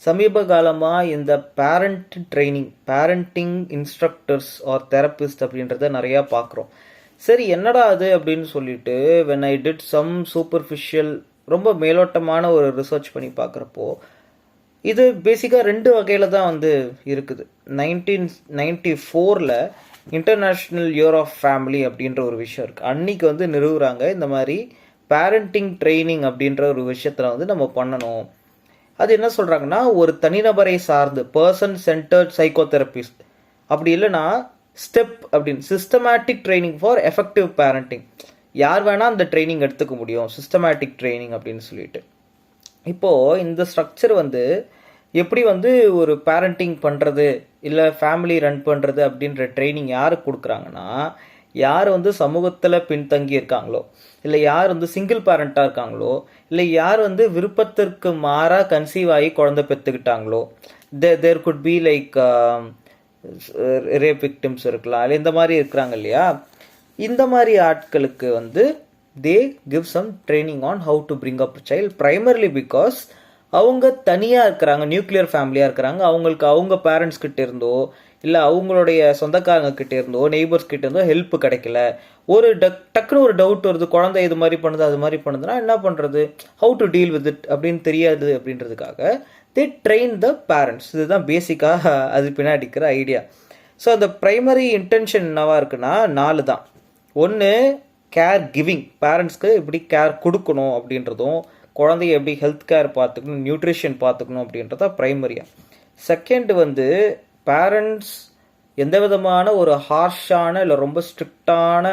சமீப காலமாக இந்த பேரண்டிங் இன்ஸ்ட்ரக்டர்ஸ் ஆர் தெரபிஸ்ட் அப்படின்றத நிறையா பார்க்குறோம். சரி என்னடா அது அப்படின்னு சொல்லிட்டு when I did some superficial ரொம்ப மேலோட்டமான ஒரு ரிசர்ச் பண்ணி பார்க்குறப்போ இது பேசிக்காக 2 வகையில் தான் வந்து இருக்குது. 1994 இன்டர்நேஷ்னல் இயர் ஆஃப் ஃபேமிலி அப்படின்ற ஒரு விஷயம் இருக்குது. அன்னைக்கு வந்து நிறுவுறாங்க இந்த மாதிரி பேரண்டிங் ட்ரைனிங் அப்படின்ற ஒரு விஷயத்தில் வந்து நம்ம பண்ணணும். அது என்ன சொல்கிறாங்கன்னா, ஒரு தனிநபரை சார்ந்து பர்சன் சென்டர்ட் சைக்கோதெரபிஸ்ட், அப்படி இல்லைன்னா ஸ்டெப் அப்படின்னு systematic training for effective parenting. யார் வேணால் அந்த ட்ரைனிங் எடுத்துக்க முடியும், சிஸ்டமேட்டிக் ட்ரைனிங் அப்படின்னு சொல்லிட்டு. இப்போது இந்த ஸ்ட்ரக்சர் வந்து எப்படி வந்து ஒரு பேரண்டிங் பண்ணுறது இல்லை ஃபேமிலி ரன் பண்ணுறது அப்படின்ற ட்ரைனிங் யாருக்கு கொடுக்குறாங்கன்னா, யார் வந்து சமூகத்தில் பின்தங்கி இருக்காங்களோ, இல்லை யார் வந்து சிங்கிள் பேரண்ட்டாக இருக்காங்களோ, இல்லை யார் வந்து விருப்பத்திற்கு மாறாக கன்சீவ் ஆகி குழந்தை பெற்றுக்கிட்டாங்களோ, there could be like rape victims இருக்கலாம், இல்லை இந்த மாதிரி இருக்கிறாங்க இல்லையா, இந்த மாதிரி ஆட்களுக்கு வந்து they give some training on how to bring up child, primarily because அவங்க தனியாக இருக்கிறாங்க, நியூக்ளியர் ஃபேமிலியாக இருக்கிறாங்க. அவங்களுக்கு அவங்க பேரண்ட்ஸ் கிட்ட இருந்தோ இல்லை அவங்களுடைய சொந்தக்காரங்க கிட்ட இருந்தோ நெய்பர்ஸ் கிட்ட இருந்தோ ஹெல்ப் கிடைக்கல. ஒரு டக்குன்னு ஒரு டவுட் வருது, குழந்தை இது மாதிரி பண்ணுது அது மாதிரி பண்ணுதுன்னா என்ன பண்ணுறது, how to deal with it அப்படின்னு தெரியாது. அப்படின்றதுக்காக தே ட்ரெயின் த பேரண்ட்ஸ். இதுதான் பேசிக்காக அது பின்னாடி இருக்கிற ஐடியா. ஸோ அந்த ப்ரைமரி இன்டென்ஷன் என்னவா இருக்குன்னா 4 தான். ஒன்று கேர் கிவிங், பேரண்ட்ஸ்க்கு எப்படி கேர் கொடுக்கணும் அப்படின்றதும், குழந்தைய எப்படி ஹெல்த் கேர் பார்த்துக்கணும், நியூட்ரிஷன் பார்த்துக்கணும் அப்படின்றத ப்ரைமரியா. செகண்ட் வந்து பேரண்ட்ஸ் எந்த விதமான ஒரு ஹார்ஷான இல்லை ரொம்ப ஸ்ட்ரிக்டான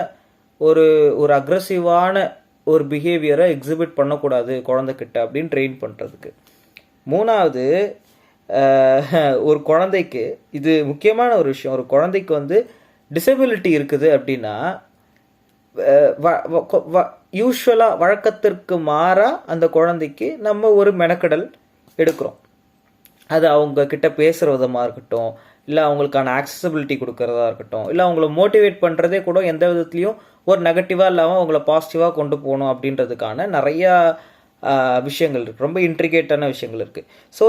ஒரு அக்ரெசிவான ஒரு பிஹேவியரை எக்ஸிபிட் பண்ணக்கூடாது குழந்தைக்கிட்ட அப்படின்னு ட்ரெயின் பண்ணுறதுக்கு. மூணாவது, ஒரு குழந்தைக்கு இது முக்கியமான ஒரு விஷயம், ஒரு குழந்தைக்கு வந்து டிசபிலிட்டி இருக்குது அப்படின்னா யூஸ்வலாக வழக்கத்திற்கு மாறாக அந்த குழந்தைக்கு நம்ம ஒரு மெனக்கடல் எடுக்கிறோம். அது அவங்க கிட்ட பேசுகிற விதமாக இருக்கட்டும், இல்லை அவங்களுக்கான ஆக்சசபிலிட்டி கொடுக்கறதா இருக்கட்டும், இல்லை அவங்கள மோட்டிவேட் பண்ணுறதே கூட எந்த விதத்துலையும் ஒரு நெகட்டிவாக இல்லாமல் அவங்கள பாசிட்டிவாக கொண்டு போகணும் அப்படின்றதுக்கான நிறையா விஷயங்கள் இருக்குது, ரொம்ப இன்ட்ரிகேட்டான விஷயங்கள் இருக்குது. ஸோ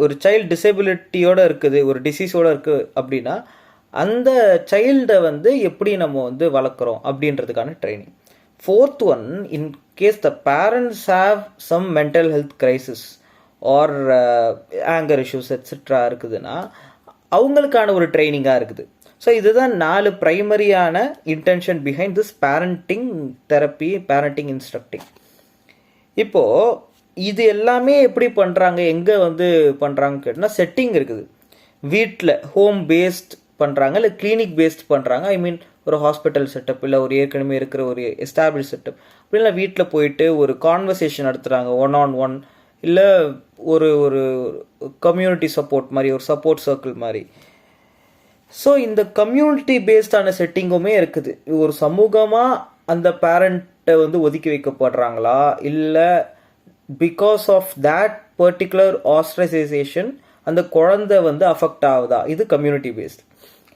ஒரு சைல்டு டிசபிலிட்டியோடு இருக்குது, ஒரு டிசீஸோடு இருக்குது அப்படின்னா அந்த சைல்டை வந்து எப்படி நம்ம வந்து வளர்க்குறோம் அப்படின்றதுக்கான training. Fourth one, in case the parents have some mental health crisis or anger issues etcetera இருக்குதுன்னா அவங்களுக்கான ஒரு ட்ரைனிங்காக இருக்குது. ஸோ இதுதான் 4 ப்ரைமரியான intention behind this parenting therapy, parenting instructing. இப்போது இது எல்லாமே எப்படி பண்ணுறாங்க, எங்கே வந்து பண்ணுறாங்க கேட்டால் செட்டிங் இருக்குது. வீட்டில் ஹோம் பேஸ்ட் பண்ணுறாங்க, இல்லை கிளினிக் பேஸ்ட் பண்ணுறாங்க. ஐ மீன் ஒரு ஹாஸ்பிட்டல் செட்டப், இல்லை ஒரு ஏற்கனவே இருக்கிற ஒரு எஸ்டாப்ளிஷ் செட்டப், அப்படின்னா வீட்டில் போயிட்டு ஒரு கான்வர்சேஷன் நடத்துகிறாங்க 1-on-1, இல்லை ஒரு கம்யூனிட்டி சப்போர்ட் மாதிரி, ஒரு சப்போர்ட் சர்க்கிள் மாதிரி. ஸோ இந்த கம்யூனிட்டி பேஸ்டான செட்டிங்குமே இருக்குது. ஒரு சமூகமாக அந்த பேரண்ட்டை வந்து ஒதுக்கி வைக்கப்படுறாங்களா, இல்லை because of that particular ostracisation அந்த குழந்தை வந்து அஃபெக்ட் ஆகுதா, இது கம்யூனிட்டி பேஸ்ட்.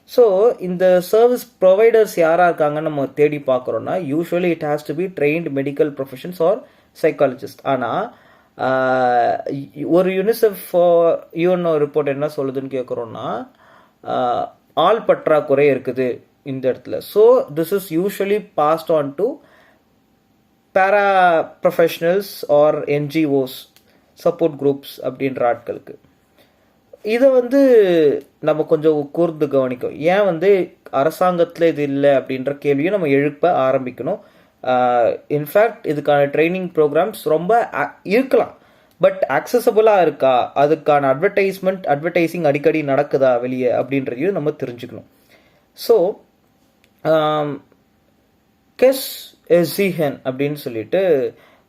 ஸோ இந்த சர்வீஸ் ப்ரொவைடர்ஸ் யாராக இருக்காங்கன்னு நம்ம தேடி பார்க்குறோன்னா usually it has to be trained medical professions or psychologist. ஆனால் ஒரு யூனிசெஃப் யூஎன்ஓ ரிப்போர்ட் என்ன சொல்லுதுன்னு கேட்குறோன்னா ஆள் பற்றாக்குறை இருக்குது இந்த இடத்துல. So this is usually passed on to para professionals or NGOs, support groups அப்படின்ற ஆட்களுக்கு. இதை வந்து நம்ம கொஞ்சம் கூர்ந்து கவனிக்கும். ஏன் வந்து அரசாங்கத்தில் இது இல்லை அப்படின்ற கேள்வியும் நம்ம எழுப்ப ஆரம்பிக்கணும். இன்ஃபேக்ட் இதுக்கான ட்ரைனிங் ப்ரோக்ராம்ஸ் ரொம்ப இருக்கலாம், பட் அக்சசபிளாக இருக்கா, அதுக்கான அட்வர்டைசிங் அடிக்கடி நடக்குதா வெளியே அப்படின்றதையும் நம்ம தெரிஞ்சுக்கணும். ஸோ கெஸ் எஸ்ஸிஹென் அப்படின்னு சொல்லிட்டு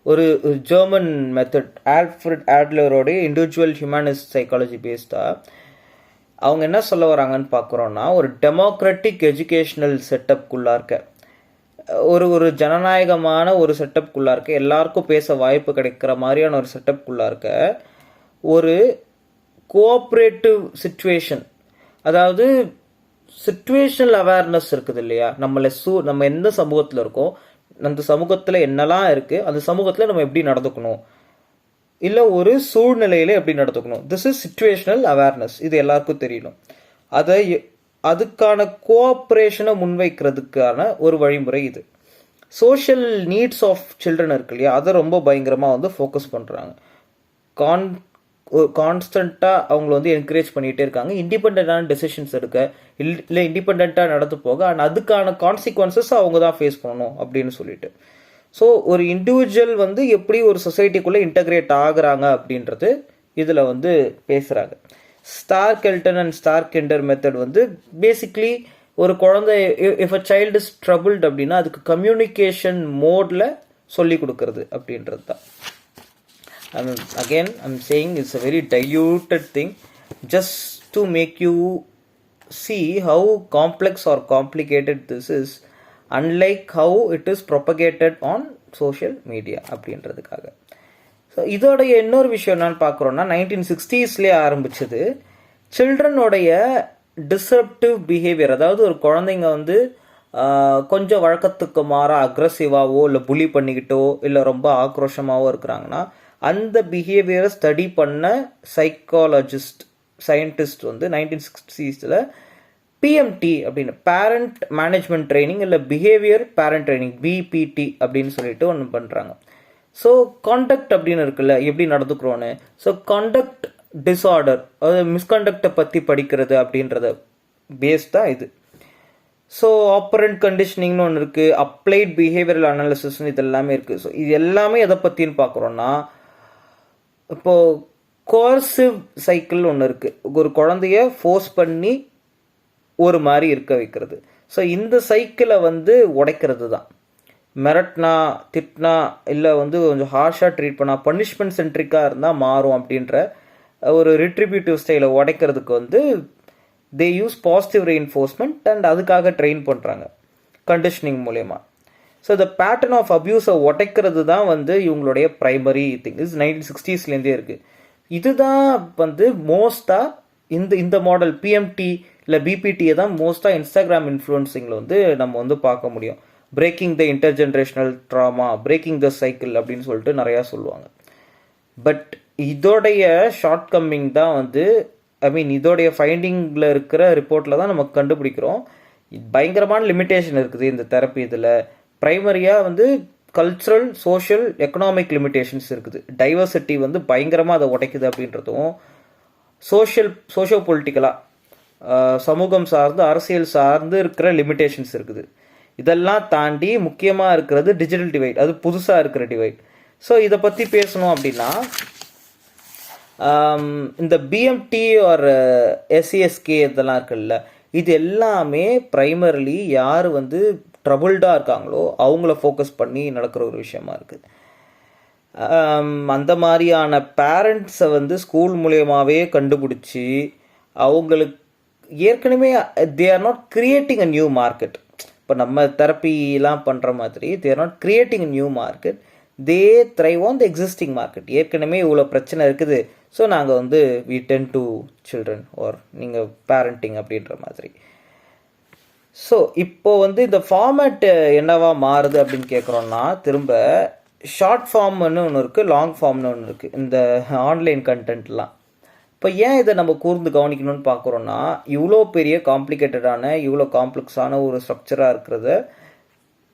ஒரு ஜெர்மன் மெத்தட், ஆல்ஃப்ரெட் ஆட்லரோடைய இண்டிவிஜுவல் ஹியூமனிஸ்ட் சைக்காலஜி பேஸ்டாக அவங்க என்ன சொல்ல வராங்கன்னு பார்க்குறோன்னா, ஒரு டெமோக்ராட்டிக் எஜுகேஷ்னல் செட்டப்குள்ளே இருக்க, ஒரு ஜனநாயகமான ஒரு செட்டப்குள்ளே இருக்க, எல்லாருக்கும் பேச வாய்ப்பு கிடைக்கிற மாதிரியான ஒரு செட்டப்குள்ளே இருக்க ஒரு கோஆப்ரேட்டிவ் சிச்சுவேஷன், அதாவது சிச்சுவேஷனல் அவேர்னஸ் இருக்குது இல்லையா, நம்ம எந்த சமூகத்தில் இருக்கோம், அந்த சமூகத்தில் என்னெல்லாம் இருக்குது, அந்த சமூகத்தில் நம்ம எப்படி நடந்துக்கணும், இல்லை ஒரு சூழ்நிலையில எப்படி நடந்துக்கணும். This is situational awareness. இது எல்லாருக்கும் தெரியணும். அதுக்கான கோஆப்ரேஷனை முன்வைக்கிறதுக்கான ஒரு வழிமுறை இது. சோஷியல் நீட்ஸ் ஆஃப் சில்ட்ரன் இருக்கு இல்லையா, அதை ரொம்ப பயங்கரமாக வந்து ஃபோக்கஸ் பண்ணுறாங்க. கான்ஸ்டண்ட்டாக அவங்கள வந்து என்கரேஜ் பண்ணிகிட்டே இருக்காங்க. இண்டிபெண்ட்டான டெசிஷன்ஸ் எடுக்க இல்லை இண்டிபெண்ட்டாக நடந்து போக, அண்ட் அதுக்கான கான்சிக்வன்சஸ் அவங்க தான் ஃபேஸ் பண்ணணும் அப்படின்னு சொல்லிட்டு. ஸோ ஒரு இண்டிவிஜுவல் வந்து எப்படி ஒரு சொசைட்டிக்குள்ளே இன்டகிரேட் ஆகுறாங்க அப்படின்றது இதில் வந்து பேசுகிறாங்க. ஸ்டார் கெல்டன் அண்ட் ஸ்டார் கெண்டர் மெத்தட் வந்து பேசிக்லி ஒரு குழந்தை if a child is troubled அப்படின்னா அதுக்கு கம்யூனிகேஷன் மோடில் சொல்லி கொடுக்கறது அப்படின்றது தான். I'm saying it's a very diluted thing just to make you see how complex or complicated this is, unlike how it is propagated on social media அப்படின்றதுக்காக. So இதோடைய இன்னொரு விஷயம் என்னன்னு பார்க்குறோன்னா 1960s ஆரம்பிச்சது சில்ட்ரனுடைய டிசப்டிவ் பிஹேவியர். அதாவது ஒரு குழந்தைங்க வந்து கொஞ்சம் வழக்கத்துக்கு மாற அக்ரஸிவாவோ இல்லை புலி பண்ணிக்கிட்டோ இல்லை ரொம்ப ஆக்ரோஷமாகவோ இருக்கிறாங்கன்னா அந்த பிஹேவியரை ஸ்டடி பண்ண சயின்டிஸ்ட் வந்து 1960s பிஎம்டி அப்படின்னு பேரண்ட் மேனேஜ்மெண்ட் ட்ரைனிங் இல்லை பிஹேவியர் பேரண்ட் ட்ரைனிங் பிபிடி அப்படின்னு சொல்லிட்டு ஒன்று பண்ணுறாங்க. ஸோ காண்டக்ட் அப்படின்னு இருக்குல்ல, எப்படி நடந்துக்கிறோன்னு. ஸோ காண்டக்ட் டிஸார்டர், அதாவது மிஸ்காண்டக்டை பற்றி படிக்கிறது அப்படின்றத பேஸ் தான் இது. ஸோ ஆப்பரண்ட் கண்டிஷனிங்னு ஒன்று இருக்குது, அப்ளைட் பிஹேவியரல் அனாலிசிஸ்னு இது எல்லாமே இருக்குது. ஸோ இது எல்லாமே எதை பற்றின்னு பார்க்குறோன்னா, இப்போது கோர்சிவ் சைக்கிள் ஒன்று இருக்குது. ஒரு குழந்தைய ஃபோர்ஸ் பண்ணி ஒரு மாதிரி இருக்க வைக்கிறது. ஸோ இந்த சைக்கிளை வந்து உடைக்கிறது தான். மிரட்னா திட்னா இல்லை வந்து கொஞ்சம் ஹார்ஷாக ட்ரீட் பண்ணால் பனிஷ்மெண்ட் சென்ட்ரிக்காக இருந்தால் மாறும் அப்படின்ற ஒரு ரிட்ரிபியூட்டிவ் ஸ்டைலை உடைக்கிறதுக்கு வந்து they use positive reinforcement and அதுக்காக ட்ரெயின் பண்ணுறாங்க கண்டிஷனிங் மூலயமா. ஸோ இந்த பேட்டர்ன் ஆஃப் அப்யூஸை உடைக்கிறது தான் வந்து இவங்களுடைய ப்ரைமரி திங். இது 1960s இருக்குது. இதுதான் வந்து மோஸ்ட்டாக இந்த மாடல் பிஎம்டி இல்லை பிபிடியை தான் மோஸ்ட்டாக இன்ஸ்டாகிராம் இன்ஃப்ளூயன்சிங்கில் வந்து நம்ம வந்து பார்க்க முடியும். Breaking the intergenerational trauma, breaking the cycle அப்படின்னு சொல்லிட்டு நிறையா சொல்லுவாங்க. பட் இதோடைய ஷார்ட் கம்மிங் தான் வந்து இதோடைய ஃபைண்டிங்கில் இருக்கிற ரிப்போர்ட்டில் தான் நம்ம கண்டுபிடிக்கிறோம். பயங்கரமான லிமிட்டேஷன் இருக்குது இந்த தெரப்பி. இதில் ப்ரைமரியாக வந்து கல்ச்சுரல் சோஷியல் எக்கனாமிக் லிமிட்டேஷன்ஸ் இருக்குது. டைவர்சிட்டி வந்து பயங்கரமாக அதை உடைக்குது அப்படின்றதும், சோஷியோ பொலிட்டிக்கலாக சமூகம் சார்ந்து அரசியல் சார்ந்து இருக்கிற லிமிட்டேஷன்ஸ் இருக்குது. இதெல்லாம் தாண்டி முக்கியமாக இருக்கிறது டிஜிட்டல் டிவைட், அது புதுசாக இருக்கிற டிவைட். ஸோ இதை பற்றி பேசணும் அப்படின்னா இந்த பிஎம்டி ஆர் எஸ்சிஎஸ்கே இதெல்லாம் இருக்குல்ல, இது எல்லாமே ப்ரைமர்லி யார் வந்து ட்ரபுள்டாக இருக்காங்களோ அவங்கள ஃபோக்கஸ் பண்ணி நடக்கிற ஒரு விஷயமா இருக்குது. அந்த மாதிரியான பேரண்ட்ஸை வந்து ஸ்கூல் மூலியமாகவே கண்டுபிடிச்சி அவங்களுக்கு ஏற்கனவே they are not creating a new market. இப்போ நம்ம தெரப்பிலாம் பண்ணுற மாதிரி they are not creating a new market, they thrive on the existing market. ஏற்கனவே இவ்வளோ பிரச்சனை இருக்குது, ஸோ நாங்கள் வந்து we tend to children or நீங்கள் பேரண்டிங் அப்படின்ற மாதிரி. ஸோ இப்போ வந்து இந்த ஃபார்மேட் என்னவா மாறுது அப்படின்னு கேட்குறோன்னா, திரும்ப ஷார்ட் ஃபார்ம்னு ஒன்று இருக்குது, லாங் ஃபார்ம்னு ஒன்று இருக்குது இந்த ஆன்லைன் கண்டென்ட்லாம். இப்போ ஏன் இதை நம்ம கூர்ந்து கவனிக்கணும்னு பார்க்குறோன்னா, இவ்வளோ பெரிய காம்ப்ளிகேட்டடான இவ்வளோ காம்ப்ளெக்ஸான ஒரு ஸ்ட்ரக்சராக இருக்கிறத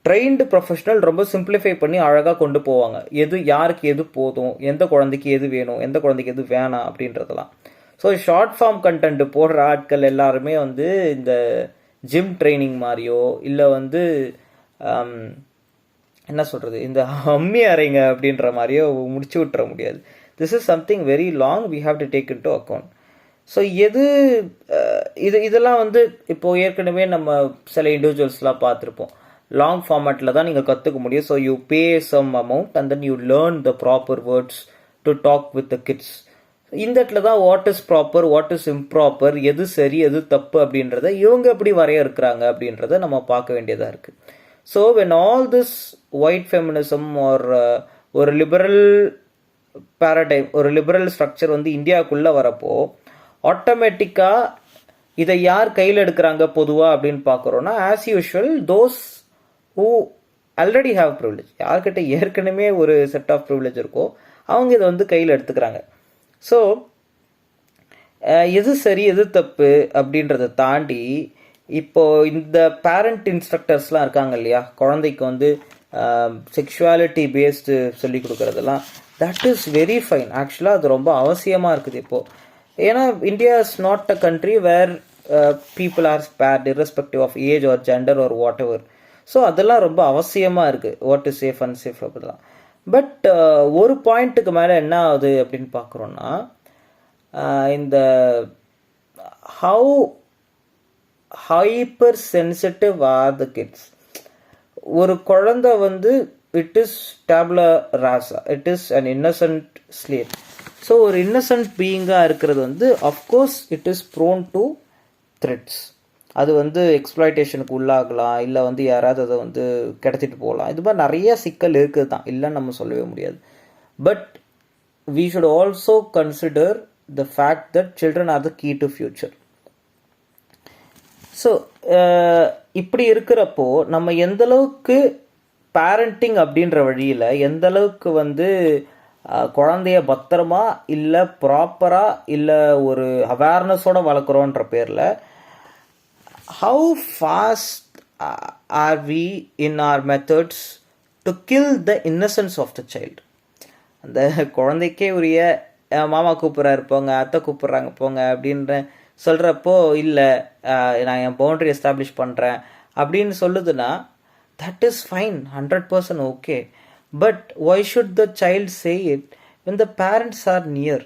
ட்ரெயின்டு ப்ரொஃபஷனல் ரொம்ப சிம்பிளிஃபை பண்ணி அழகாக கொண்டு போவாங்க. யாருக்கு எது போதும், எந்த குழந்தைக்கு எது வேணும், எந்த குழந்தைக்கு எது வேணாம் அப்படின்றதெல்லாம். ஸோ ஷார்ட் ஃபார்ம் கண்டென்ட் போடுற ஆட்கள் எல்லாருமே வந்து இந்த ஜிம் ட்ரைனிங் மாதிரியோ இல்லை வந்து என்ன சொல்கிறது இந்த அம்மி அறைங்க அப்படின்ற மாதிரியோ முடிச்சு விட்டுற முடியாது. This is something very long, we have to take into account. So இதெல்லாம் வந்து இப்போது ஏற்கனவே நம்ம சில இண்டிவிஜுவல்ஸ்லாம் பார்த்துருப்போம். லாங் ஃபார்மேட்டில் தான் நீங்கள் கற்றுக்க முடியும். So you pay some amount and then you learn the proper words to talk with the kids. இந்த இடத்துல தான் what is proper, what is improper, எது சரி எது தப்பு அப்படின்றத இவங்க எப்படி வரையறுக்கிறாங்க அப்படின்றத நம்ம பார்க்க வேண்டியதாக இருக்குது. So when all this white feminism or ஒரு லிபரல் பேரடைம், ஒரு லிபரல் ஸ்ட்ரக்சர் வந்து இந்தியாவுக்குள்ளே வரப்போ ஆட்டோமேட்டிக்காக இதை யார் கையில் எடுக்கிறாங்க பொதுவாக அப்படின்னு பார்க்குறோன்னா, as usual those who already have privilege, யார்கிட்ட ஏற்கனவே ஒரு செட் ஆஃப் ப்ரிவிலேஜ் இருக்கோ அவங்க இதை வந்து கையில் எடுத்துக்கிறாங்க. ஸோ எது சரி எது தப்பு அப்படின்றத தாண்டி இப்போ இந்த பேரண்ட் இன்ஸ்ட்ரக்டர்ஸ்லாம் இருக்காங்க இல்லையா, குழந்தைக்கு வந்து செக்ஷுவாலிட்டி பேஸ்டு சொல்லி கொடுக்குறதெல்லாம், தட் இஸ் வெரி ஃபைன். ஆக்சுவலாக அது ரொம்ப அவசியமாக இருக்குது இப்போது. ஏன்னா India is not a country where people are spared irrespective of age or gender or whatever. So அதெல்லாம் ரொம்ப அவசியமாக இருக்குது, what is safe and safe அப்படிலாம். பட் ஒரு பாயிண்ட்டுக்கு மேலே என்ன ஆகுது அப்படின்னு பார்க்குறோன்னா, இந்த how hyper sensitive are the kids. ஒரு குழந்தை வந்து it is tabula rasa, it is an Innocent slate. So ஒரு இன்னசென்ட் பீயிங்காக இருக்கிறது வந்து of course it is prone to threats. அது வந்து எக்ஸ்ப்ளாய்டேஷனுக்கு உள்ளாகலாம், இல்லை வந்து யாராவது அதை வந்து கிடத்திட்டு போகலாம். இது மாதிரி நிறைய சிக்கல் இருக்குது தான், இல்லைன்னு நம்ம சொல்லவே முடியாது. But we should also consider the fact that children are the key to future. So இப்படி இருக்கிறப்போ நம்ம எந்த அளவுக்கு பேரண்டிங் அப்படின்ற வழியில் எந்த அளவுக்கு வந்து குழந்தைய பத்திரமா இல்லை ப்ராப்பராக இல்லை ஒரு அவேர்னஸோட வளர்க்குறோன்ற பேரில் how fast are we in our methods to kill the innocence of the child. அந்த குழந்தைக்கே உரிய மாமா கூப்பிட்றாரு போங்க, அத்தை கூப்பிட்றாங்க போங்க அப்படின்ற சொல்கிறப்போ, இல்லை நான் என் பவுண்டரி எஸ்டாப்ளிஷ் பண்ணுறேன் அப்படின்னு சொல்லுதுன்னா, that is fine, 100% okay. But why should the child say it when the parents are near?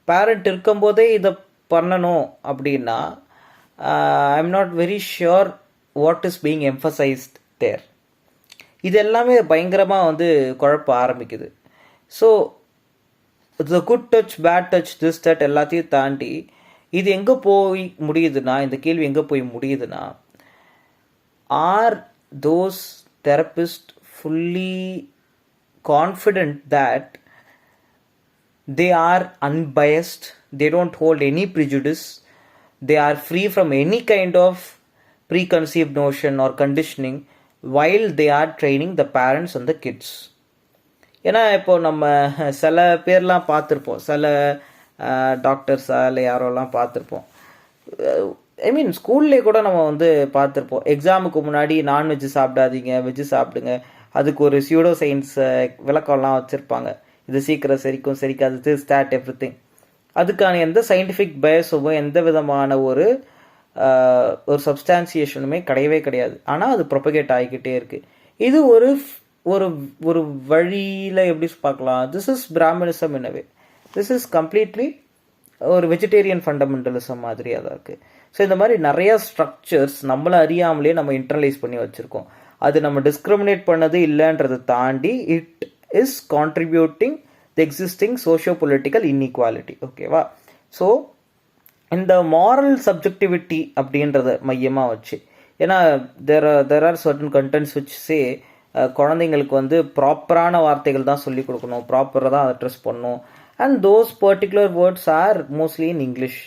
Parent இருக்கும்போதே இதை பண்ணணும் அப்படின்னா I'm not very sure what is being emphasised there. இது எல்லாமே பயங்கரமாக வந்து குழப்ப ஆரம்பிக்குது. So the good touch bad touch this that எல்லாத்தையும் தாண்டி இது எங்கே போய் முடியுதுன்னா, இந்த கேள்வி எங்கே போய் முடியுதுன்னா, are those therapist fully confident that they are unbiased, they don't hold any prejudice, they are free from any kind of preconceived notion or conditioning while they are training the parents and the kids? ஏன்னா இப்போ நம்ம சில பேர்லாம் பார்த்துருப்போம், சில டாக்டர்ஸா இல்லை யாரோலாம் பார்த்துருப்போம். ஐ மீன் ஸ்கூல்லே கூட நம்ம வந்து பார்த்துருப்போம், எக்ஸாமுக்கு முன்னாடி நான்வெஜ்ஜு சாப்பிடாதீங்க, வெஜ்ஜு சாப்பிடுங்க, அதுக்கு ஒரு சியூடோ சயின்ஸ் விளக்கம்லாம் வச்சுருப்பாங்க. இது சீக்கிரம் செரிக்கும், செரிக்காது, திஸ் ஸ்டார்ட் எவ்ரி திங். அதுக்கான எந்த சயின்டிஃபிக் பயஸுமோ எந்த விதமான ஒரு சப்ஸ்டான்சியேஷனுமே கிடையவே கிடையாது. ஆனால் அது ப்ரொபகேட் ஆகிக்கிட்டே இருக்குது. இது ஒரு ஒரு ஒரு வழியில் எப்படி பார்க்கலாம், this is பிராமணிசம் in a way. This is completely ஒரு வெஜிடேரியன் ஃபண்டமெண்டலிசம் மாதிரியாக தான் இருக்குது. ஸோ இந்த மாதிரி நிறையா ஸ்ட்ரக்சர்ஸ் நம்மளை அறியாமலே நம்ம இன்டர்னலைஸ் பண்ணி வச்சுருக்கோம். அது நம்ம டிஸ்கிரிமினேட் பண்ணது இல்லைன்றதை தாண்டி it is contributing the existing socio-political inequality. ஓகேவா? ஸோ இந்த moral subjectivity அப்படின்றத மையமாக வச்சு, ஏன்னா there are certain contents which say குழந்தைங்களுக்கு வந்து ப்ராப்பரான வார்த்தைகள் தான் சொல்லிக் கொடுக்கணும், ப்ராப்பராக தான் அட்ரஸ் பண்ணணும், and those particular words are mostly in English.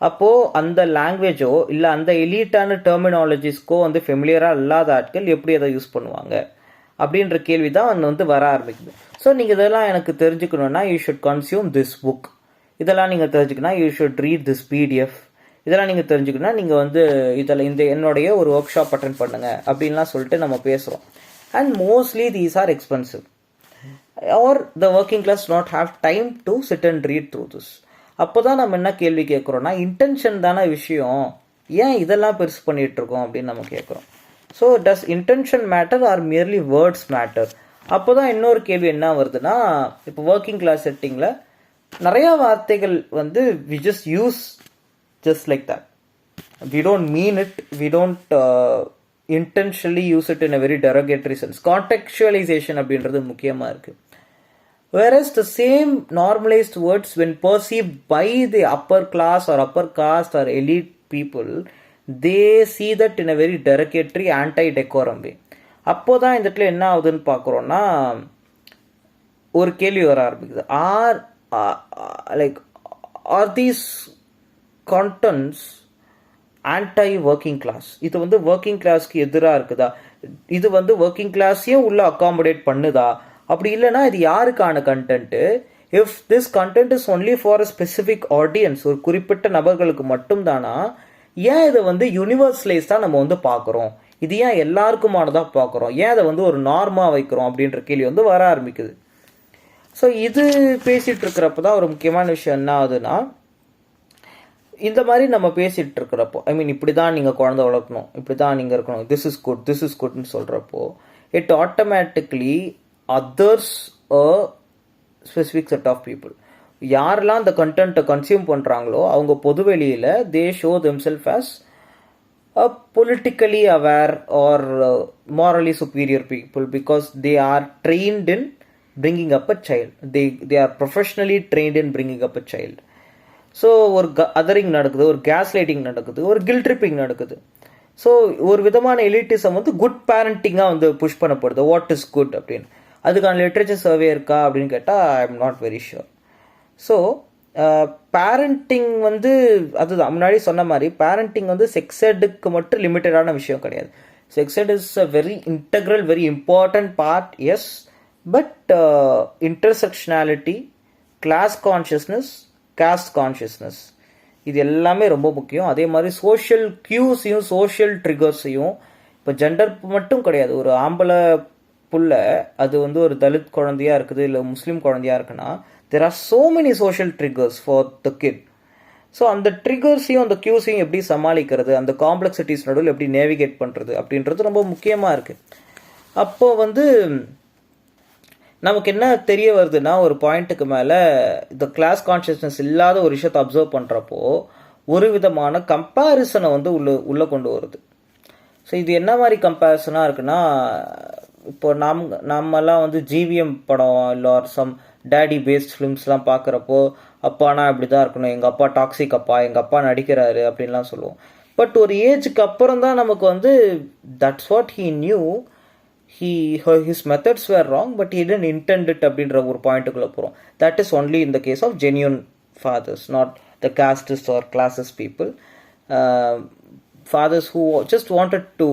அப்போது அந்த லாங்குவேஜோ இல்லை அந்த எலீட்டான டெர்மினாலஜிஸ்க்கோ வந்து ஃபெமிலியராக இல்லாத ஆட்கள் எப்படி அதை யூஸ் பண்ணுவாங்க அப்படின்ற கேள்வி தான் வந்து வர ஆரம்பிக்குது. ஸோ நீங்கள் இதெல்லாம் எனக்கு தெரிஞ்சுக்கணுன்னா you should consume this book. இதெல்லாம் நீங்கள் தெரிஞ்சுக்கணும்னா you should read this PDF. இதெல்லாம் நீங்கள் தெரிஞ்சுக்கணும்னா நீங்கள் வந்து இதில் என்னுடைய ஒரு ஒர்க் ஷாப் அட்டென்ட் பண்ணுங்கள் அப்படின்லாம் சொல்லிட்டு நம்ம பேசுகிறோம். And mostly these are expensive or the working class not have time to sit and read through this. அப்போ தான் நம்ம என்ன கேள்வி கேட்குறோன்னா, இன்டென்ஷன் தானே விஷயம், ஏன் இதெல்லாம் பெருசு பண்ணிகிட்ருக்கோம் அப்படின்னு நம்ம கேட்குறோம். So does intention matter or merely words matter? அப்போ தான் இன்னொரு கேள்வி என்ன வருதுன்னா, இப்போ ஒர்க்கிங் கிளாஸ் செட்டிங்கில் நிறையா வார்த்தைகள் வந்து we just use just like that. We don't mean it, we don't intentionally use it in a very derogatory sense. Contextualisation அப்படின்றது முக்கியமாக இருக்குது. Whereas the same normalized words when perceived by the upper class or upper caste or elite people, they see that in a very derogatory anti-decorum way. அப்போ தான் இந்த இடத்துல என்ன ஆகுதுன்னு பார்க்குறோன்னா, ஒரு கேள்வி வர ஆரம்பிக்குது. Are these contents anti working class? இது வந்து ஒர்க்கிங் கிளாஸ்க்கு எதிராக இருக்குதா? இது வந்து ஒர்க்கிங் கிளாஸையும் உள்ள அகாமடேட் பண்ணுதா? அப்படி இல்லைன்னா இது யாருக்கான content? If this content is only for a specific audience, ஒரு குறிப்பிட்ட நபர்களுக்கு மட்டும்தானா, ஏன் இதை வந்து யூனிவர்சலைஸ்டாக நம்ம வந்து பார்க்குறோம், இது ஏன் எல்லாருக்குமானதாக பார்க்குறோம், ஏன் அதை வந்து ஒரு நார்மாக வைக்கிறோம் அப்படின்ற கேள்வி வந்து வர ஆரம்பிக்குது. ஸோ இது பேசிகிட்டு இருக்கிறப்ப தான் ஒரு முக்கியமான விஷயம் என்ன ஆகுதுன்னா, இந்த மாதிரி நம்ம பேசிகிட்டு இருக்கிறப்போ, ஐ மீன் இப்படி தான் நீங்கள் குழந்தை வளர்க்கணும், இப்படி தான் நீங்கள் இருக்கணும், திஸ் இஸ் குட்னு சொல்கிறப்போ, it automatically others a specific set of people. யாரெல்லாம் அந்த கண்டென்ட்டை கன்சியூம் பண்ணுறாங்களோ அவங்க பொதுவெளியில் they show themselves as a politically aware or morally superior people because they are trained in bringing up a child. They are professionally trained in bringing up a child. So ஒரு adhering நடக்குது, ஒரு case lighting நடக்குது, ஒரு kill tripping நடக்குது. So ஒரு விதமான elitism வந்து good பேரண்டிங்காக வந்து புஷ் பண்ணப்படுது. வாட் இஸ் குட் அப்படின்னு அதுக்கான லிட்ரேச்சர் சர்வே இருக்கா அப்படின்னு கேட்டால் I am not very sure. So parenting வந்து அதுதான் முன்னாடி சொன்ன மாதிரி பேரண்டிங் வந்து செக்ஸ் எட்டுக்கு மட்டும் லிமிட்டடான விஷயம் கிடையாது. Sex ed is a very integral, very important part, yes. But intersectionality, class consciousness, caste consciousness, இது எல்லாமே ரொம்ப முக்கியம். அதே மாதிரி சோஷியல் கியூஸையும் சோஷியல் ட்ரிகர்ஸையும், இப்போ ஜெண்டர் மட்டும் கிடையாது, ஒரு ஆம்பளை புள்ள அது வந்து ஒரு தலித் குழந்தையா இருக்குது இல்லை முஸ்லீம் குழந்தையா இருக்குன்னா there are so many social triggers for the kid. So அந்த ட்ரிகர்ஸையும் அந்த கியூஸையும் எப்படி சமாளிக்கிறது, அந்த காம்ப்ளெக்சிட்டிஸ் நடுவில் எப்படி நேவிகேட் பண்ணுறது அப்படின்றது ரொம்ப முக்கியமாக இருக்குது. அப்போது வந்து நமக்கு என்ன தெரிய வருதுன்னா, ஒரு பாயிண்ட்டுக்கு மேலே இந்த கிளாஸ் கான்ஷியஸ்னஸ் இல்லாத ஒரு விஷயத்தை அப்சர்வ் பண்ணுறப்போ ஒரு விதமான கம்பேரிசனை வந்து உள்ளே கொண்டு வருது. ஸோ இது என்ன மாதிரி கம்பேரிசனாக இருக்குன்னா, இப்போ நம்மலாம் வந்து ஜிவிஎம் படம் இல்லை சம் டேடி பேஸ்ட் ஃபிலிம்ஸ்லாம் பார்க்குறப்போ அப்பானா இப்படி தான் இருக்கணும், எங்கள் அப்பா டாக்ஸிக் அப்பா, எங்கள் அப்பா நடிக்கிறாரு அப்படின்லாம் சொல்லுவோம். பட் ஒரு ஏஜுக்கு அப்புறம் தான் நமக்கு வந்து that's what he knew, his methods were wrong but he didn't intend it அப்படின்ற ஒரு பாயிண்ட்டுக்குள்ளே போகிறோம். That is only in the case of genuine fathers, not the casteist or classist people. Fathers who just wanted to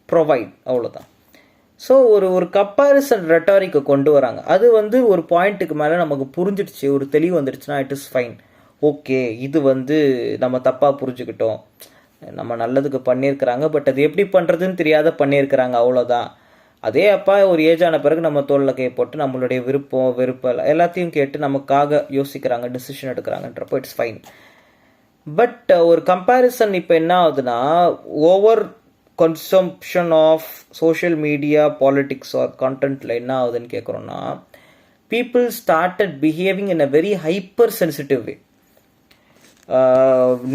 provide, அவ்வளோதான். So ஒரு comparison ரெட்டாரிக்கை கொண்டு வராங்க. அது வந்து ஒரு பாயிண்ட்டுக்கு மேலே நமக்கு புரிஞ்சிடுச்சு, ஒரு தெளிவு வந்துடுச்சுன்னா இட் இஸ் ஃபைன், ஓகே இது வந்து நம்ம தப்பாக புரிஞ்சுக்கிட்டோம், நம்ம நல்லதுக்கு பண்ணியிருக்கிறாங்க பட் அது எப்படி பண்ணுறதுன்னு தெரியாத பண்ணியிருக்கிறாங்க, அவ்வளோதான். அதே அப்பா ஒரு ஏஜ் ஆன பிறகு நம்ம தோளில் கை போட்டு நம்மளுடைய வெறுப்பம் எல்லாத்தையும் கேட்டு நமக்காக யோசிக்கிறாங்க, டிசிஷன் எடுக்கிறாங்கன்றப்போ இட்ஸ் ஃபைன். பட் ஒரு கம்பேரிசன் இப்போ என்ன ஆகுதுன்னா, over consumption of social media politics or கண்டென்ட்டில் என்ன ஆகுதுன்னு கேட்குறோன்னா, people started behaving in a very hyper sensitive way.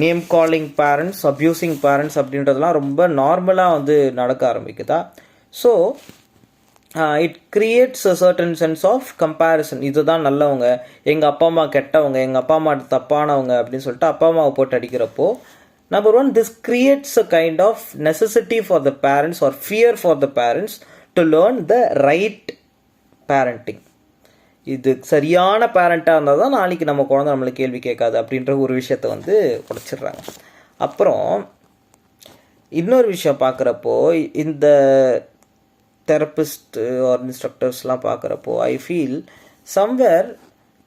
Name calling parents, abusing parents அப்படின்றதெல்லாம் ரொம்ப நார்மலாக வந்து நடக்க ஆரம்பிக்குதா. So it creates a certain sense of comparison. இதுதான் நல்லவங்க, எங்கள் அப்பா அம்மா கெட்டவங்க, எங்கள் அப்பா அம்மா தப்பானவங்க அப்படின்னு சொல்லிட்டு அப்பா அம்மாவை போட்டு அடிக்கிறப்போ, number one, this creates a kind of necessity for the parents or fear for the parents to learn the right parenting. இது சரியான பேரண்ட்டாக இருந்தால் தான் நாளைக்கு நம்ம குழந்தை நம்மளை கேள்வி கேட்காது அப்படின்ற ஒரு விஷயத்தை வந்து உடைச்சிடுறாங்க. அப்புறம் இன்னொரு விஷயம் பார்க்குறப்போ, இந்த தெரபிஸ்ட் ஆர் இன்ஸ்ட்ரக்டர்ஸ்லாம் பார்க்குறப்போ I feel somewhere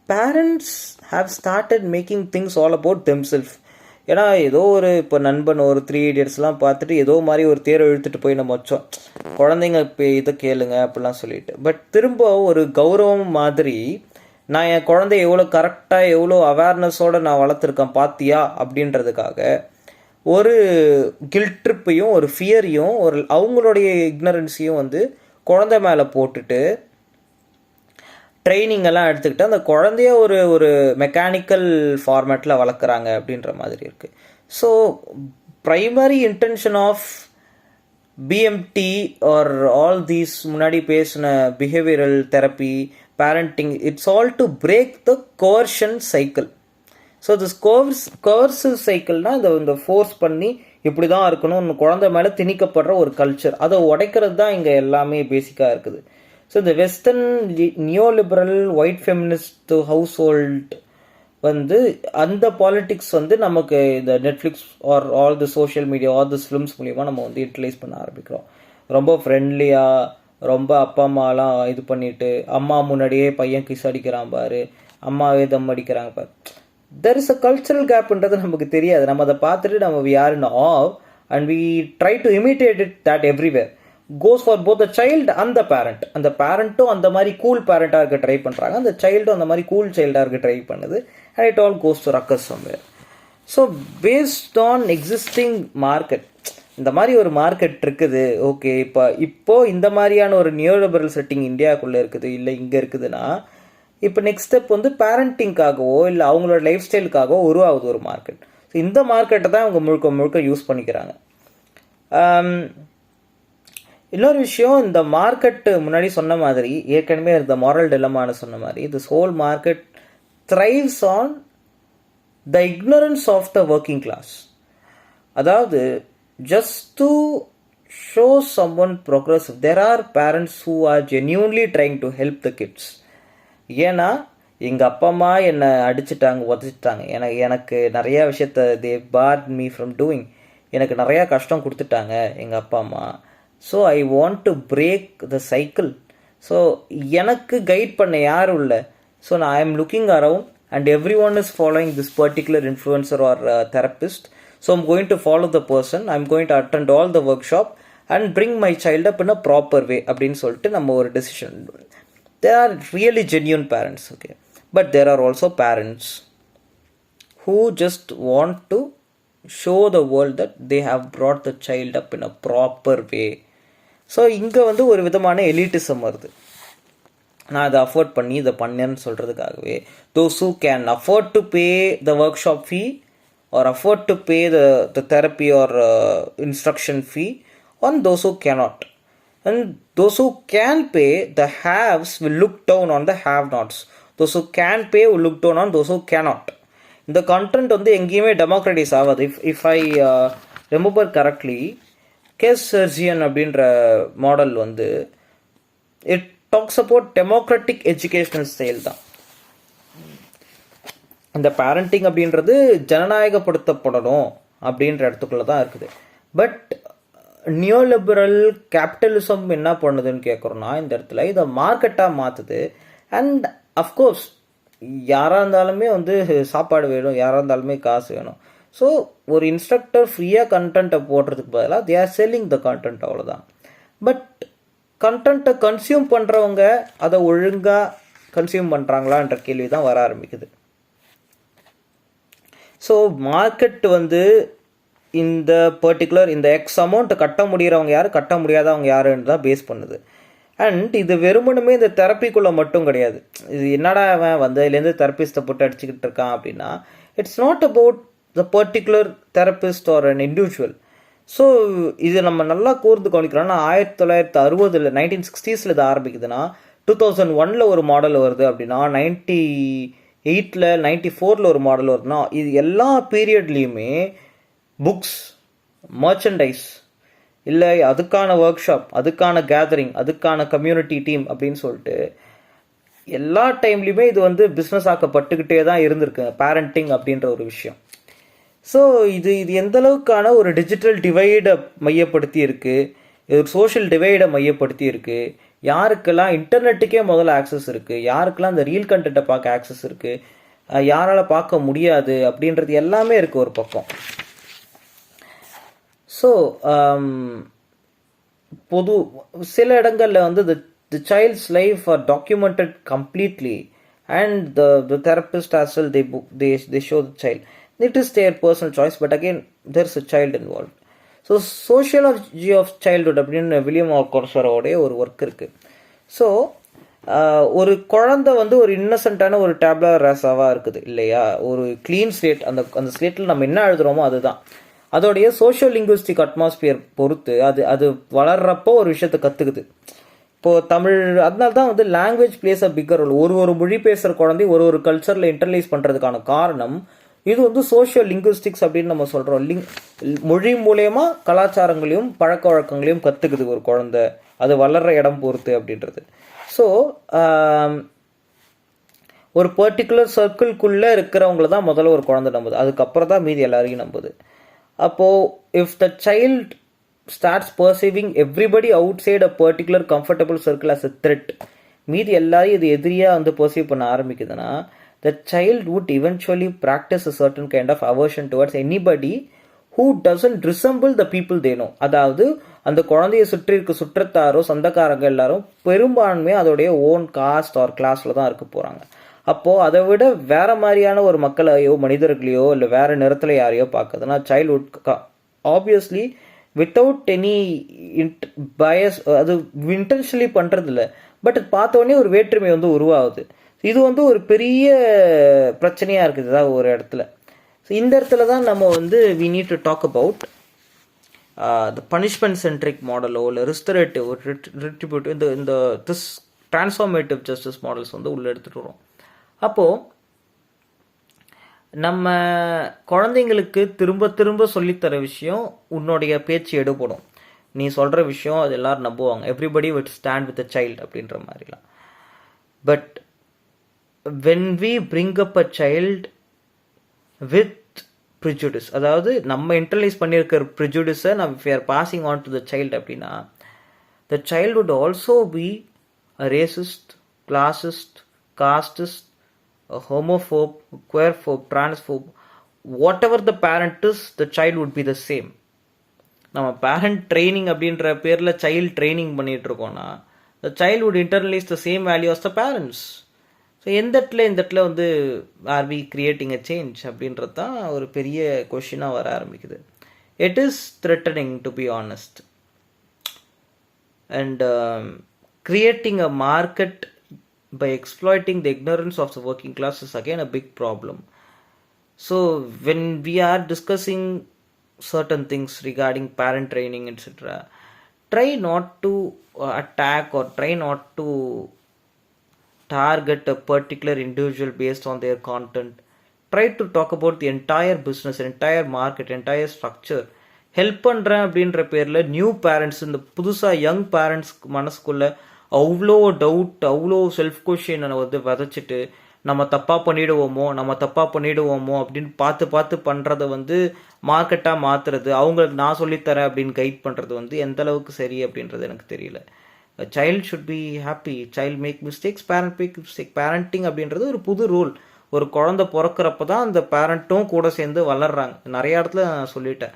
parents have started making things all about themself. ஏன்னா ஏதோ ஒரு இப்போ நண்பன் ஒரு 3 Idiotsலாம் பார்த்துட்டு ஏதோ மாதிரி ஒரு தேரை இழுத்துட்டு போய் நம்ம வச்சோம், குழந்தைங்க இப்போ இதை கேளுங்க அப்படிலாம் சொல்லிட்டு. பட் திரும்ப ஒரு கௌரவம் மாதிரி நான் என் குழந்தைய எவ்வளோ கரெக்டாக எவ்வளோ அவேர்னஸோடு நான் வளர்த்துருக்கேன் பார்த்தியா அப்படின்றதுக்காக ஒரு கில்ட் ட்ரிப்பையும் ஒரு ஃபியரையும் ஒரு அவங்களுடைய இக்னரன்ஸையும் வந்து குழந்தை மேலே போட்டுட்டு ட்ரைனிங் எல்லாம் எடுத்துக்கிட்டு அந்த குழந்தைய ஒரு மெக்கானிக்கல் ஃபார்மேட்டில் வளர்க்குறாங்க அப்படின்ற மாதிரி இருக்குது. So primary intention of PMT or all these முன்னாடி பேசின behavioural therapy, parenting, it's all to break the coercion cycle. So this coercive சைக்கிள்னால் இந்த ஃபோர்ஸ் பண்ணி இப்படி தான் இருக்கணும் குழந்தை மேலே திணிக்கப்படுற ஒரு கல்ச்சர், அதை உடைக்கிறது தான் இங்கே எல்லாமே பேசிக்காக இருக்குது. ஸோ இந்த western neoliberal white feminist house hold வந்து அந்த பாலிட்டிக்ஸ் வந்து நமக்கு இந்த Netflix are all the social media all this films மூலிமா நம்ம வந்து யூட்டிலைஸ் பண்ண ஆரம்பிக்கிறோம். ரொம்ப ஃப்ரெண்ட்லியாக ரொம்ப அப்பா அம்மாலாம் இது பண்ணிட்டு அம்மா முன்னாடியே பையன் கிஸ் அடிக்கிறான் பாரு, அம்மாவே தம் அடிக்கிறாங்க பாரு. தெர் இஸ் அ கல்ச்சரல் கேப்ன்றது நமக்கு தெரியாது. நம்ம அதை பார்த்துட்டு நம்ம we are in awe and we try to imitate it that everywhere. Goes for both the child and the parent. அந்த பேரண்ட்டும் அந்த மாதிரி கூல் பேரண்டாக இருக்க ட்ரை பண்ணுறாங்க, அந்த சைல்டும் அந்த மாதிரி கூல் சைல்டாக இருக்க ட்ரை பண்ணுது. And it all goes to ruckus somewhere. So based on existing market, இந்த மாதிரி ஒரு மார்க்கெட் இருக்குது. ஓகே, இப்போ இந்த மாதிரியான ஒரு நியோலிபரல் செட்டிங் இந்தியாவுக்குள்ளே இருக்குது, இல்லை இங்கே இருக்குதுன்னா, இப்போ நெக்ஸ்ட் ஸ்டெப் வந்து பேரண்டிங்காகவோ இல்லை அவங்களோட லைஃப் ஸ்டைலுக்காகவோ உருவாகுது ஒரு மார்க்கெட். ஸோ இந்த மார்க்கெட்டை தான் அவங்க முழுக்க முழுக்க யூஸ் பண்ணிக்கிறாங்க. இன்னொரு விஷயம், இந்த மார்க்கெட்டு முன்னாடி சொன்ன மாதிரி, ஏற்கனவே இந்த மாரல் டிலமான்னு சொன்ன மாதிரி, this whole market thrives on the ignorance of the working class. அதாவது just to show someone progressive, there are parents who are genuinely trying to help the kids. ஏன்னா எங்கள் அப்பா அம்மா என்னை அடிச்சுட்டாங்க, உதச்சிட்டாங்க, எனக்கு நிறையா விஷயத்த தே பார்ட் மீ ஃப்ரம் டூயிங், எனக்கு நிறையா கஷ்டம் கொடுத்துட்டாங்க எங்கள் அப்பா அம்மா. So I want to break the cycle. So எனக்கு கைட் பண்ண யாரும் இல்லை. ஸோ நான் I am looking around and everyone is following this particular influencer or therapist. So I'm going to follow the person, I'm going to attend all the workshop and bring my child up in a proper way அப்படின்னு சொல்லிட்டு நம்ம ஒரு decision. There are really genuine parents, okay, but there are also parents who just want to show the world that they have brought the child up in a proper way. So இங்கே வந்து ஒரு விதமான elitism வருது. நான் அதை afford பண்ணி இதை பண்ணேன்னு சொல்கிறதுக்காகவே those who can afford to pay the workshop fee or afford to pay the therapy or instruction fee on those who cannot. And those who can pay, the haves will look down on the have-nots. Those who can pay will look down on those who cannot. இந்த content வந்து எங்கேயுமே democratize ஆகாது. If I remember correctly, கேஸ் சர்ஜியன் அப்படின்ற model வந்து it talks about democratic educational style தான். இந்த பேரண்டிங் அப்படின்றது ஜனநாயகப்படுத்தப்படணும் அப்படின்ற இடத்துக்குள்ள தான் இருக்குது. பட் நியோலிபரல் கேபிட்டலிசம் என்ன பண்ணுதுன்னு கேட்குறோன்னா, இந்த இடத்துல இதை மார்க்கெட்டாக மாற்றுது. அண்ட் அஃப்கோர்ஸ் யாராக இருந்தாலுமே வந்து சாப்பாடு வேணும், யாராக இருந்தாலுமே காசு வேணும். ஸோ ஒரு இன்ஸ்ட்ரக்டர் ஃப்ரீயாக கண்டென்ட்டை போடுறதுக்கு பதிலாக they are selling the content, அவ்வளோதான். பட் கண்டென்ட்டை கன்சியூம் பண்ணுறவங்க அதை ஒழுங்காக கன்சியூம் பண்ணுறாங்களான்ற கேள்வி தான் வர ஆரம்பிக்குது. ஸோ மார்க்கெட் வந்து இந்த பர்டிகுலர் இந்த எக்ஸ் அமௌண்ட்டை கட்ட முடிகிறவங்க யார், கட்ட முடியாதவங்க யாருன்னு தான் பேஸ் பண்ணுது. அண்ட் இது வெறுமனுமே இந்த தெரப்பிக்குள்ளே மட்டும் கிடையாது. இது என்னடா அவன் வந்ததுலேருந்து தெரப்பிஸ்ட்டை போட்டு அடிச்சுக்கிட்டு இருக்கான் அப்படின்னா, it's not about the particular therapist or an individual. So இது நம்ம நல்லா கூர்ந்து கவனிக்கிறோம்னா, 1960 1960s இது ஆரம்பிக்குதுன்னா 2001 ஒரு மாடல் வருது அப்படின்னா, 98 94 ஒரு மாடல் வருதுன்னா, இது எல்லா பீரியட்லேயுமே புக்ஸ், மர்ச்சன்டைஸ், இல்லை அதுக்கான ஒர்க் ஷாப், அதுக்கான கேதரிங், அதுக்கான கம்யூனிட்டி டீம் அப்படின்னு சொல்லிட்டு எல்லா டைம்லையுமே இது வந்து பிஸ்னஸ் ஆக்கப்பட்டுக்கிட்டே தான் இருந்திருக்கு பேரண்டிங் அப்படின்ற ஒரு விஷயம். ஸோ இது எந்த அளவுக்கான ஒரு டிஜிட்டல் டிவைடை மையப்படுத்தி இருக்குது, ஒரு சோஷியல் டிவைடை மையப்படுத்தி இருக்குது. யாருக்கெல்லாம் இன்டர்நெட்டுக்கே முதல்ல ஆக்சஸ் இருக்குது, யாருக்கெல்லாம் இந்த ரீல் கண்டென்ட்டை பார்க்க ஆக்சஸ் இருக்குது, யாரால் பார்க்க முடியாது அப்படின்றது எல்லாமே இருக்குது ஒரு பக்கம். ஸோ சில இடங்களில் வந்து the child's life are documented completely and the therapist as well, they show the child. It is their personal choice, but again there's a child involved. So sociology of childhood அப்படின்னு William ஆல்கோர்சரோடைய ஒரு work இருக்குது. So ஒரு குழந்தை வந்து ஒரு இன்னசென்ட்டான ஒரு டேப்லா ரேஸாவாக இருக்குது இல்லையா, ஒரு க்ளீன் ஸ்லேட். அந்த ஸ்லேட்டில் நம்ம என்ன எழுதுகிறோமோ அதுதான். அதோடைய சோஷியோ லிங்குவிஸ்டிக் அட்மாஸ்பியர் பொறுத்து அது வளர்றப்போ ஒரு விஷயத்தை கற்றுக்குது. இப்போது தமிழ், அதனால தான் வந்து language plays a bigger role. ஒரு மொழி பேசுகிற குழந்தை ஒரு கல்ச்சரில் இன்டர்லைஸ் பண்ணுறதுக்கான காரணம் இது வந்து சோஷியோ லிங்குவிஸ்டிக்ஸ் அப்படின்னு நம்ம சொல்கிறோம். மொழி மூலயமா கலாச்சாரங்களையும் பழக்க வழக்கங்களையும் கற்றுக்குது ஒரு குழந்தை, அது வளர்கிற இடம் பொறுத்து அப்படின்றது. ஸோ ஒரு பர்டிகுலர் சர்க்கிள்குள்ளே இருக்கிறவங்கள தான் முதல்ல ஒரு குழந்தை நம்புது, அதுக்கப்புறம் தான் மீதி எல்லாரையும் நம்புது. அப்போது if the child starts perceiving everybody outside a particular comfortable circle as a threat, மீதி எல்லாரையும் இது எதிரியாக வந்து பர்சீவ் பண்ண ஆரம்பிக்குதுன்னா, the child would eventually practice a certain kind of aversion towards anybody who doesn't resemble the people they know. அதாவது அந்த குழந்தைய சுற்றி இருக்க சுற்றத்தாரோ சொந்தக்காரங்க எல்லாரும் பெரும்பான்மையாக அதோடைய ஓன் காஸ்ட் ஆர் கிளாஸில் தான் இருக்க போகிறாங்க. அப்போது அதை விட வேறு மாதிரியான ஒரு மக்களையோ மனிதர்களையோ இல்லை வேறு நிறத்தில் யாரையோ பார்க்குதுன்னா childhood obviously without any bias, அது இன்டென்ஷனலி பண்ணுறதில்ல, பட் பார்த்தோன்னே ஒரு வேற்றுமை வந்து உருவாகுது. இது வந்து ஒரு பெரிய பிரச்சனையாக இருக்குது தான் ஒரு இடத்துல. ஸோ இந்த இடத்துல தான் நம்ம வந்து we need to talk about the punishment centric மாடலோ இல்லை ரிஸ்டரேட்டிவ் ரிட்ரிபியூட்டிவ் இந்த திஸ் டிரான்ஸ்ஃபார்மேட்டிவ் ஜஸ்டிஸ் மாடல்ஸ் வந்து உள்ளே எடுத்துகிட்டு வரோம். அப்போது நம்ம குழந்தைங்களுக்கு திரும்ப திரும்ப சொல்லித்தர விஷயம் உன்னுடைய பேச்சு எடுபடும், நீ சொல்கிற விஷயம் அது எல்லோரும் நம்புவாங்க, எவ்ரிபடி விட் ஸ்டாண்ட் வித் அ சைல்டு அப்படின்ற மாதிரிலாம். But when we bring up a child with prejudice, அதாவது நம்ம இன்டர்லைஸ் பண்ணியிருக்கிற ப்ரிஜுடிஸை நம்ம if we are passing on to the child அப்படின்னா, the child would also be a racist, classist, casteist, a homophobe, queerphobe, transphobe, whatever the parent is, the child would be the same. நம்ம parent training அப்படின்ற பேரில் child training பண்ணிகிட்டு இருக்கோம்னா, the child would internalize the same value as the parents. So இந்த இடத்துல வந்து are we creating a change அப்படின்றது தான் ஒரு பெரிய கொஷினாக வர ஆரம்பிக்குது. It is threatening to be honest. And creating a market by exploiting the ignorance of the working class is again a big problem. So when we are discussing certain things regarding parent training etc., try not to attack or try not to target a particular individual based on their content. Try to talk about the entire business, entire market, entire structure. Help பண்ணுறேன் அப்படின்ற பேரில் new parents, இந்த புதுசாக young parents மனசுக்குள்ளே அவ்வளோ doubt, அவ்வளோ self கொஷினை வந்து விதைச்சிட்டு நம்ம தப்பாக பண்ணிவிடுவோமோ அப்படின்னு பார்த்து பண்ணுறதை வந்து மார்க்கெட்டாக மாற்றுறது, அவங்களுக்கு நான் சொல்லித்தரேன் அப்படின்னு கைட் பண்ணுறது வந்து எந்த அளவுக்கு சரி அப்படின்றது எனக்கு தெரியல. Child should be happy, child make mistakes, parent make mistake. Parenting அப்படின்றது ஒரு புது ரூல். ஒரு குழந்தை பிறக்கிறப்ப தான் அந்த பேரண்ட்டும் கூட சேர்ந்து வளர்கிறாங்க. நிறைய இடத்துல நான் சொல்லிட்டேன்,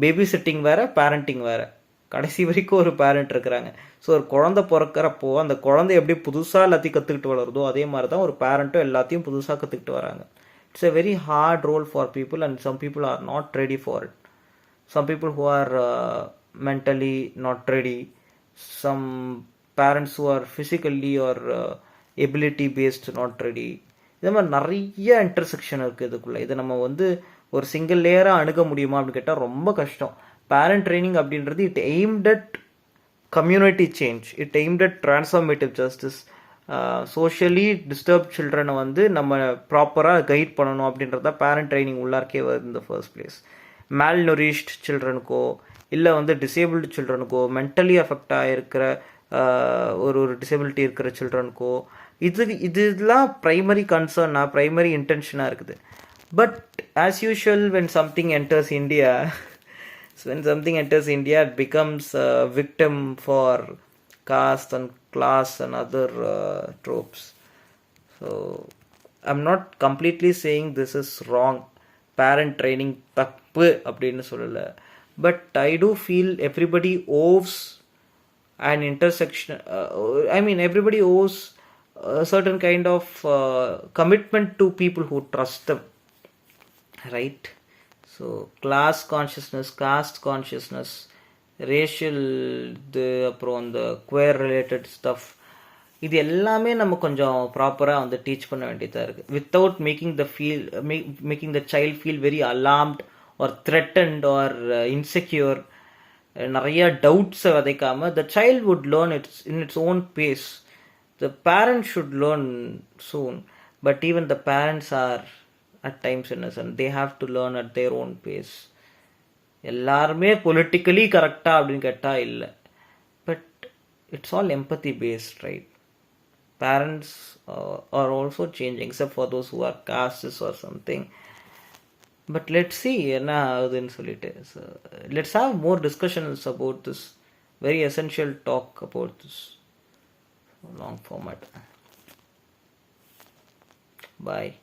பேபி சிட்டிங் வேறு, பேரண்டிங் வேறு. கடைசி வரைக்கும் ஒரு பேரண்ட் இருக்கிறாங்க. ஸோ ஒரு குழந்தை பிறக்கிறப்போ அந்த குழந்தை எப்படி புதுசாக எல்லாத்தையும் கற்றுக்கிட்டு வளருதோ அதே மாதிரி தான் ஒரு பேரண்ட்டும் எல்லாத்தையும் புதுசாக கற்றுக்கிட்டு வராங்க. It's a very hard role for people and some people are not ready for it. Some people who are mentally not ready, some parents who are physically or ability based not ready. இதே மாதிரி நிறைய intersection இருக்குது இதுக்குள்ளே. இதை நம்ம வந்து ஒரு single லேயராக அணுக முடியுமா அப்படின்னு கேட்டால் ரொம்ப கஷ்டம். பேரண்ட் ட்ரைனிங் அப்படின்றது it aimed at community change, it aimed at transformative justice. Socially disturb சில்ட்ரனை வந்து நம்ம ப்ராப்பராக கைட் பண்ணணும் அப்படின்றது தான் பேரண்ட் ட்ரைனிங் உள்ளார்க்கே வருது இந்த ஃபர்ஸ்ட் பிளேஸ். மேல் நொரிஷ்ட் சில்ட்ரனுக்கோ இல்லை வந்து டிசேபிள்டு சில்ட்ரனுக்கோ, மென்டலி அஃபெக்ட் ஆகிருக்கிற ஒரு டிசேபிலிட்டி இருக்கிற சில்ட்ரனுக்கோ இதெல்லாம் ப்ரைமரி கன்சர்னாக, ப்ரைமரி இன்டென்ஷனாக இருக்குது. But as usual when something enters India, it becomes a victim for caste and class and other tropes. So I'm not completely saying this is wrong. Parent training தப்பு அப்படின்னு சொல்லலை. But I do feel everybody owes an intersection. Everybody owes a certain kind of commitment to people who trust them, right? So class consciousness, caste consciousness, racial அப்புறம் அந்த குவேர் related stuff, இது எல்லாமே நம்ம கொஞ்சம் ப்ராப்பராக வந்து டீச் பண்ண வேண்டியதாக இருக்குது. Without making the child feel very alarmed or threatened or insecure, நிறைய டவுட்ஸை விதைக்காமல் the child would learn in its own pace. The parent should learn soon, but even the parents are at times innocent. They have to learn at their own pace. எல்லாருமே politically கரெக்டாக அப்படின்னு கேட்டால் இல்லை. But it's all empathy based, right? Parents are also changing, except for those who are casteist or something. But let's see என்ன ஆகுதுன்னு சொல்லிட்டு. So let's have more discussions about this very essential talk about this long format. Bye.